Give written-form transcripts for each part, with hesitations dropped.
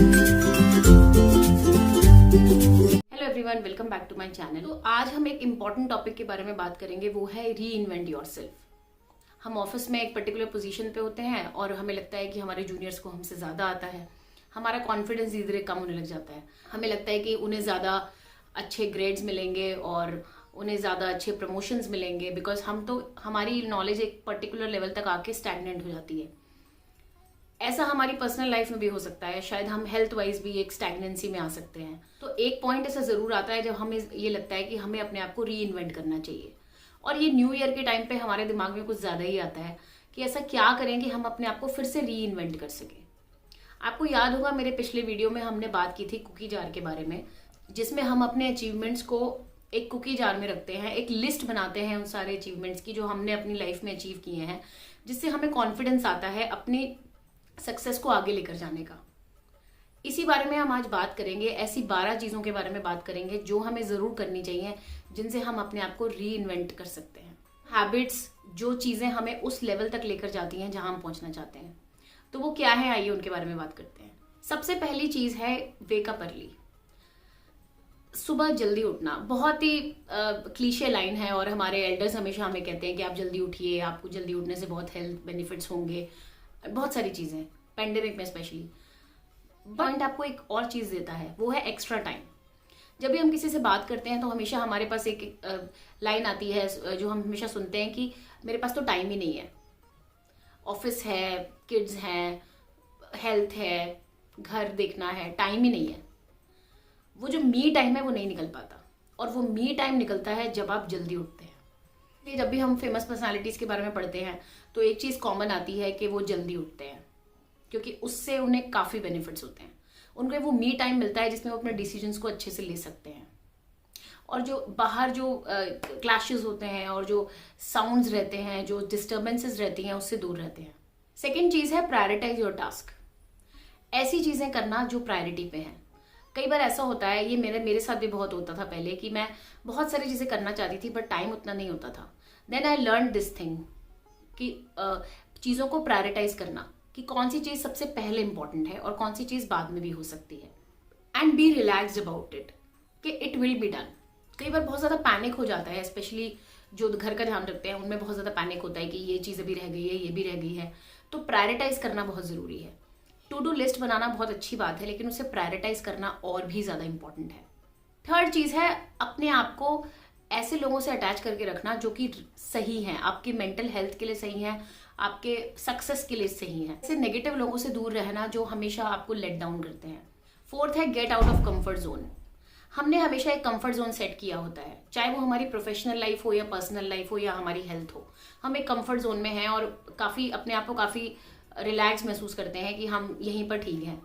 Hello everyone, welcome back to my channel. तो आज हम एक इम्पॉर्टेंट टॉपिक के बारे में बात करेंगे, वो है री इन्वेंट योरसेल्फ। हम ऑफिस में एक पर्टिकुलर पोजीशन पे होते हैं और हमें लगता है कि हमारे जूनियर्स को हमसे ज़्यादा आता है। हमारा कॉन्फिडेंस धीरे धीरे कम होने लग जाता है। हमें लगता है कि उन्हें ज़्यादा अच्छे ग्रेड्स मिलेंगे और उन्हें ज़्यादा अच्छे प्रमोशंस मिलेंगे, बिकॉज हमारी नॉलेज एक पर्टिकुलर लेवल तक आके स्टैग्नेंट हो जाती है। ऐसा हमारी पर्सनल लाइफ में भी हो सकता है। शायद हम हेल्थ वाइज भी एक स्टैग्नेंसी में आ सकते हैं। तो एक पॉइंट ऐसा ज़रूर आता है जब हमें ये लगता है कि हमें अपने आप को री इन्वेंट करना चाहिए। और ये न्यू ईयर के टाइम पे हमारे दिमाग में कुछ ज़्यादा ही आता है कि ऐसा क्या करें कि हम अपने आप को फिर से री इन्वेंट कर सकें। आपको याद होगा, मेरे पिछले वीडियो में हमने बात की थी कुकी जार के बारे में, जिसमें हम अपने अचीवमेंट्स को एक कुकी जार में रखते हैं, एक लिस्ट बनाते हैं उन सारे अचीवमेंट्स की जो हमने अपनी लाइफ में अचीव किए हैं, जिससे हमें कॉन्फिडेंस आता है अपनी सक्सेस को आगे लेकर जाने का। इसी बारे में हम आज बात करेंगे। ऐसी 12 चीज़ों के बारे में बात करेंगे जो हमें ज़रूर करनी चाहिए, जिनसे हम अपने आप को री इन्वेंट कर सकते हैं। हैबिट्स, जो चीज़ें हमें उस लेवल तक लेकर जाती हैं जहां हम पहुंचना चाहते हैं। तो वो क्या है, आइए उनके बारे में बात करते हैं। सबसे पहली चीज़ है वेकअप अर्ली। सुबह जल्दी उठना बहुत ही क्लीशे लाइन है और हमारे एल्डर्स हमेशा हमें कहते हैं कि आप जल्दी उठिए, आपको जल्दी उठने से बहुत हेल्थ बेनिफिट्स होंगे, बहुत सारी चीज़ें, पेंडेमिक में स्पेशली। पॉइंट आपको एक और चीज़ देता है, वो है एक्स्ट्रा टाइम। जब भी हम किसी से बात करते हैं तो हमेशा हमारे पास एक लाइन आती है जो हम हमेशा सुनते हैं कि मेरे पास तो टाइम ही नहीं है, ऑफिस है, किड्स हैं, हेल्थ है, घर देखना है, टाइम ही नहीं है। वो जो मी टाइम है वो नहीं निकल पाता, और वो मी टाइम निकलता है जब आप जल्दी उठते हैं। जब भी हम फेमस पर्सनालिटीज़ के बारे में पढ़ते हैं तो एक चीज़ कॉमन आती है कि वो जल्दी उठते हैं, क्योंकि उससे उन्हें काफ़ी बेनिफिट्स होते हैं। उनको वो मी टाइम मिलता है जिसमें वो अपने डिसीजंस को अच्छे से ले सकते हैं, और जो बाहर जो क्लैशेस होते हैं और जो साउंड्स रहते हैं, जो डिस्टर्बेंसेस रहती हैं, उससे दूर रहते हैं। सेकेंड चीज़ है प्रायोरिटाइज योर टास्क। ऐसी चीज़ें करना जो प्रायोरिटी पे हैं। कई बार ऐसा होता है, ये मेरे साथ भी बहुत होता था पहले, कि मैं बहुत सारी चीज़ें करना चाहती थी बट टाइम उतना नहीं होता था। Then I learn this thing कि चीज़ों को प्रायोरिटाइज करना, कि कौन सी चीज़ सबसे पहले इंपॉर्टेंट है और कौन सी चीज़ बाद में भी हो सकती है। And B relaxed about it, कि इट विल बी डन। कई बार बहुत ज़्यादा पैनिक हो जाता है, स्पेशली जो घर का ध्यान रखते हैं उनमें बहुत ज़्यादा पैनिक होता है कि ये चीज़ अभी रह गई है, ये भी रह गई है। तो प्रायोरिटाइज करना बहुत ज़रूरी है। टू डू लिस्ट बनाना बहुत अच्छी बात है, लेकिन उसे प्रायोरिटाइज करना और भी ज़्यादा इंपॉर्टेंट है। थर्ड चीज़ है अपने आप को ऐसे लोगों से अटैच करके रखना जो कि सही हैं, आपकी मेंटल हेल्थ के लिए सही हैं, आपके सक्सेस के लिए सही हैं। ऐसे नेगेटिव लोगों से दूर रहना जो हमेशा आपको लेट डाउन करते हैं। फोर्थ है get out of comfort zone. हमने हमेशा एक कंफर्ट जोन सेट किया होता है, चाहे वो हमारी प्रोफेशनल लाइफ हो या पर्सनल लाइफ हो या हमारी हेल्थ हो। हम एक कंफर्ट जोन में हैं और काफ़ी अपने आप को काफ़ी रिलैक्स महसूस करते हैं कि हम यहीं पर ठीक हैं।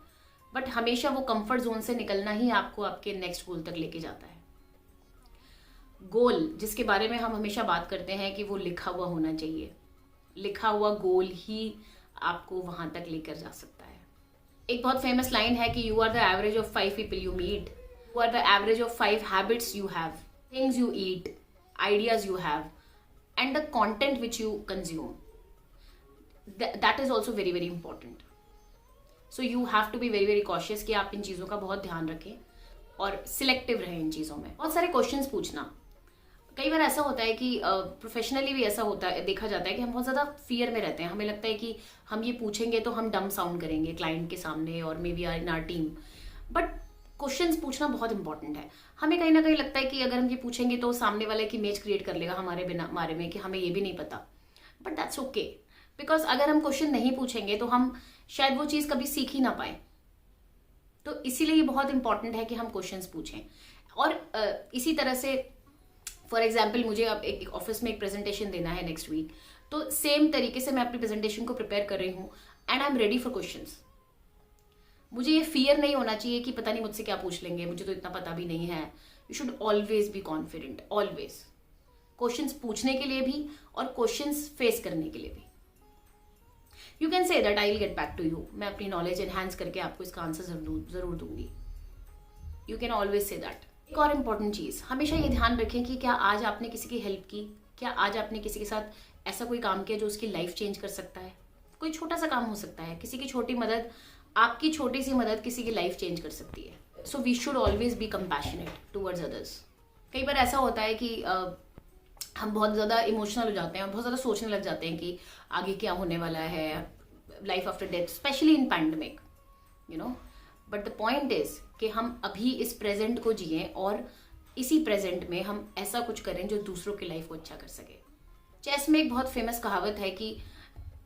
बट हमेशा वो कंफर्ट जोन से निकलना ही आपको आपके नेक्स्ट गोल तक लेके जाता है। गोल, जिसके बारे में हम हमेशा बात करते हैं कि वो लिखा हुआ होना चाहिए। लिखा हुआ गोल ही आपको वहां तक लेकर जा सकता है। एक बहुत फेमस लाइन है कि you are the average of 5 people you meet, you are the average of 5 habits you have, things you eat, ideas you have, and the content which you consume. That is also very very important. So you have to be very very cautious कि आप इन चीज़ों का बहुत ध्यान रखें और selective रहें इन चीज़ों में। बहुत सारे क्वेश्चंस पूछना। कई बार ऐसा होता है कि प्रोफेशनली भी ऐसा होता है, देखा जाता है कि हम बहुत ज़्यादा फियर में रहते हैं। हमें लगता है कि हम ये पूछेंगे तो हम डम साउंड करेंगे क्लाइंट के सामने और may be in our team. But questions पूछना बहुत इंपॉर्टेंट है। हमें कहीं ना कहीं लगता है कि अगर हम ये पूछेंगे तो सामने वाले की इमेज क्रिएट कर लेगा हमारे बारे में कि हमें ये भी नहीं पता। बट दैट्स ओके, बिकॉज अगर हम क्वेश्चन नहीं पूछेंगे तो हम शायद वो चीज़ कभी सीख ही ना पाए। तो इसीलिए ये बहुत इंपॉर्टेंट है कि हम क्वेश्चंस पूछें। और इसी तरह से फॉर एग्जांपल, मुझे अब एक ऑफिस में एक प्रेजेंटेशन देना है नेक्स्ट वीक, तो सेम तरीके से मैं अपनी प्रेजेंटेशन को प्रिपेयर कर रही हूँ and I am ready for questions. मुझे ये फियर नहीं होना चाहिए कि पता नहीं मुझसे क्या पूछ लेंगे, मुझे तो इतना पता भी नहीं है। You should always be confident, always. Questions पूछने के लिए भी और क्वेश्चंस फेस करने के लिए भी। You can say that I will get back to you, मैं अपनी नॉलेज एनहांस करके आपको इसका आंसर जरूर दूंगी। You can always say that. एक और इम्पॉर्टेंट चीज़, हमेशा ये ध्यान रखें कि क्या आज आपने किसी की हेल्प की, क्या आज आपने किसी के साथ ऐसा कोई काम किया जो उसकी लाइफ चेंज कर सकता है। कोई छोटा सा काम हो सकता है, किसी की छोटी मदद आपकी छोटी सी मदद किसी की लाइफ चेंज कर सकती है। So we should always be compassionate towards others. कई बार ऐसा होता है कि हम बहुत ज़्यादा इमोशनल हो जाते हैं, बहुत ज़्यादा सोचने लग जाते हैं कि आगे क्या होने वाला है, life after death, specially in pandemic, you know. But the point is कि हम अभी इस प्रेजेंट को जिए और इसी प्रेजेंट में हम ऐसा कुछ करें जो दूसरों की लाइफ को अच्छा कर सके। चेस में एक बहुत फेमस कहावत है कि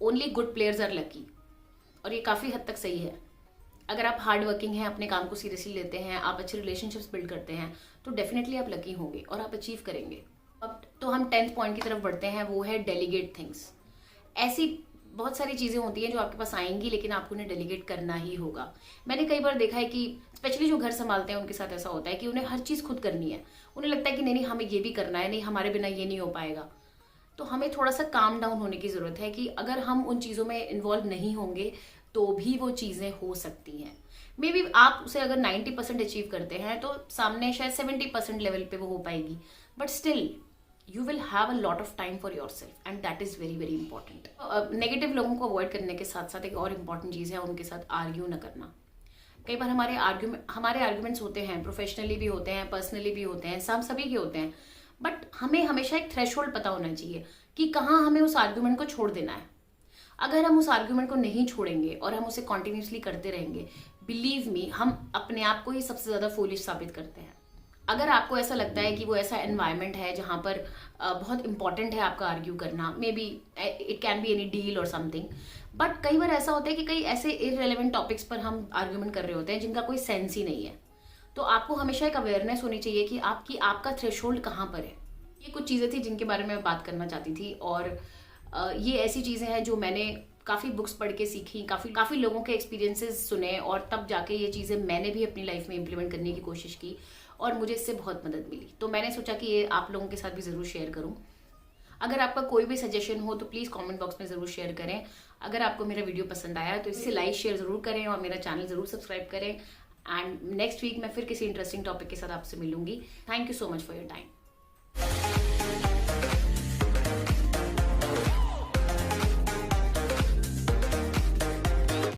only good players are lucky, और ये काफ़ी हद तक सही है। अगर आप हार्ड वर्किंग हैं, अपने काम को सीरियसली लेते हैं, आप अच्छे रिलेशनशिप्स बिल्ड करते हैं, तो डेफिनेटली आप लकी होंगे और आप अचीव करेंगे। अब तो हम 10th पॉइंट की तरफ बढ़ते हैं, वो है डेलीगेट थिंग्स। ऐसी बहुत सारी चीज़ें होती हैं जो आपके पास आएंगी, लेकिन आपको उन्हें डेलीगेट करना ही होगा। मैंने कई बार देखा है कि स्पेशली जो घर संभालते हैं उनके साथ ऐसा होता है कि उन्हें हर चीज़ खुद करनी है। उन्हें लगता है कि नहीं हमें ये भी करना है, नहीं हमारे बिना ये नहीं हो पाएगा। तो हमें थोड़ा सा काम डाउन होने की ज़रूरत है कि अगर हम उन चीज़ों में इन्वॉल्व नहीं होंगे तो भी वो चीज़ें हो सकती हैं। मे बी आप उसे अगर 90% अचीव करते हैं तो सामने शायद 70% लेवल पे वो हो पाएगी, but still you will have a lot of time for yourself and that is very very important. Negative लोगों को अवॉइड करने के साथ साथ एक और इम्पॉर्टेंट चीज़ है उनके साथ आर्ग्यू न करना। कई बार हमारे आर्ग्यूमेंट्स होते हैं, प्रोफेशनली भी होते हैं, पर्सनली भी होते हैं, सभी के होते हैं, बट हमें हमेशा एक थ्रेशोल्ड पता होना चाहिए कि कहाँ हमें उस आर्ग्यूमेंट को छोड़ देना है। अगर हम उस आर्ग्यूमेंट को नहीं छोड़ेंगे और हम उसे कॉन्टिन्यूसली करते रहेंगे, बिलीव मी, हम अपने आप को ही सबसे ज़्यादा फूलिश साबित करते हैं। अगर आपको ऐसा लगता है कि वो ऐसा एनवायरनमेंट है जहाँ पर बहुत इंपॉर्टेंट है आपका आर्ग्यू करना, may be it can be any deal और समथिंग, बट कई बार ऐसा होता है कि कई ऐसे इररेलेवेंट टॉपिक्स पर हम आर्ग्यूमेंट कर रहे होते हैं जिनका कोई सेंस ही नहीं है। तो आपको हमेशा एक अवेयरनेस होनी चाहिए कि आपका थ्रेशोल्ड कहाँ पर है। ये कुछ चीज़ें थी जिनके बारे में मैं बात करना चाहती थी, और ये ऐसी चीज़ें हैं जो मैंने काफ़ी बुक्स पढ़ के सीखी, काफ़ी लोगों के एक्सपीरियंसेस सुने, और तब जाके ये चीज़ें मैंने भी अपनी लाइफ में इम्प्लीमेंट करने की कोशिश की और मुझे इससे बहुत मदद मिली। तो मैंने सोचा कि ये आप लोगों के साथ भी ज़रूर शेयर करूँ। अगर आपका कोई भी सजेशन हो तो प्लीज़ कमेंट बॉक्स में ज़रूर शेयर करें। अगर आपको मेरा वीडियो पसंद आया तो इसे लाइक शेयर ज़रूर करें और मेरा चैनल ज़रूर सब्सक्राइब करें। एंड नेक्स्ट वीक मैं फिर किसी इंटरेस्टिंग टॉपिक के साथ आपसे मिलूंगी। Thank you so much for your time.